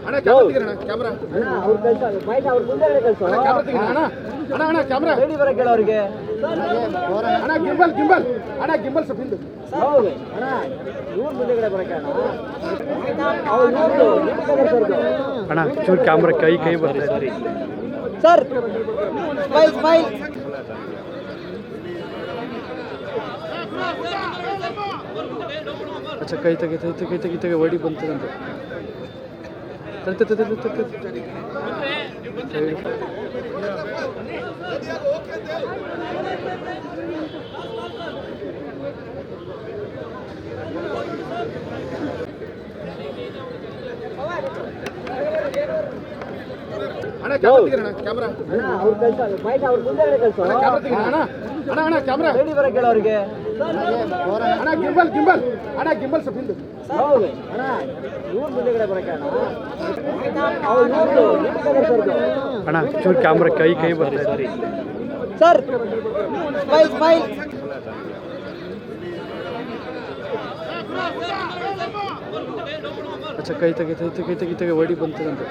ಅಣ್ಣ camera ತೆಗೀರಣ್ಣ camera ಅಣ್ಣ ಅವ್ರ ಕಳ್ಸ ಮೈಕ್ ಅವ್ರ ಮುಂದೆ ಕಳ್ಸೋ ಅಣ್ಣ ಕ್ಯಾಮ್ರಾ ತೆಗೀರಣ್ಣ ಅಣ್ಣ ಅಣ್ಣ ಕ್ಯಾಮ್ರಾ ರೆಡಿ ಬರಕ್ಕೆ ಹೇಳ ಅವ್ರಿಗೆ ಅಣ್ಣ ಗಿಂಬಲ್ ಗಿಂಬಲ್ ಅಣ್ಣ ಗಿಂಬಲ್ ಸ್ವಲ್ಪ ಹಿಂದೆ ಹೌದು ಅಣ್ಣ ಇವ್ರ ಮುಂದೆಗಡೆ ಬರಕ್ಕೆ ಅಣ್ಣ ಅವ್ರು ಇವ್ರದ್ದು ಅಣ್ಣ ಚೂರು ಕ್ಯಾಮ್ರಾ ಕೈ ಬರ್ರಿ ಸಾರಿ ಸರ್ ಸ್ಮೈಲ್ ಸ್ಮೈಲ್ ಅಚ್ಚಾ ಕೈ ತೆಗೆ ವಡಿ ಬಂತದಂತೆ ಅಣ್ಣ ಕ್ಯಾಮ್ರಾ ತೆಗೀರಣ್ಣ ಕ್ಯಾಮ್ರಾ ಅಣ್ಣ ಅವ್ರ ಕಳ್ಸ ಮೈಕ್ ಅವ್ರ ಮುಂದೆಗಡೆ ಕಳ್ಸೋ ಅಣ್ಣ ಕ್ಯಾಮ್ರಾ ತೆಗೀರಣ್ಣ ಅಣ್ಣ ಅಣ್ಣ ಕ್ಯಾಮ್ರಾ ರೆಡಿ ಬರಕ್ಕೆ ಹೇಳ ಅವ್ರಿಗೆ ಅಣ್ಣ ಗಿಂಬಲ್ ಗಿಂಬಲ್ ಅಣ್ಣ ಗಿಂಬಲ್ ಸ್ವಲ್ಪ ಹಿಂದೆ ಹೌದು ಅಣ್ಣ ಇವ್ರ ಮುಂದೆಗಡೆ ಬರಕ್ಕೆ ಅಣ್ಣ ಅವ್ರು ಇವ್ರದ್ದು ಅಣ್ಣ ಚೂರು ಕ್ಯಾಮ್ರಾ ಕೈ ಬರ್ರಿ ಸಾರಿ ಸರ್ ಸ್ಮೈಲ್ ಸ್ಮೈಲ್ ಅಚ್ಚಾ ಕೈ ತೆಗೆ ವಡಿ ಬಂತದಂತೆ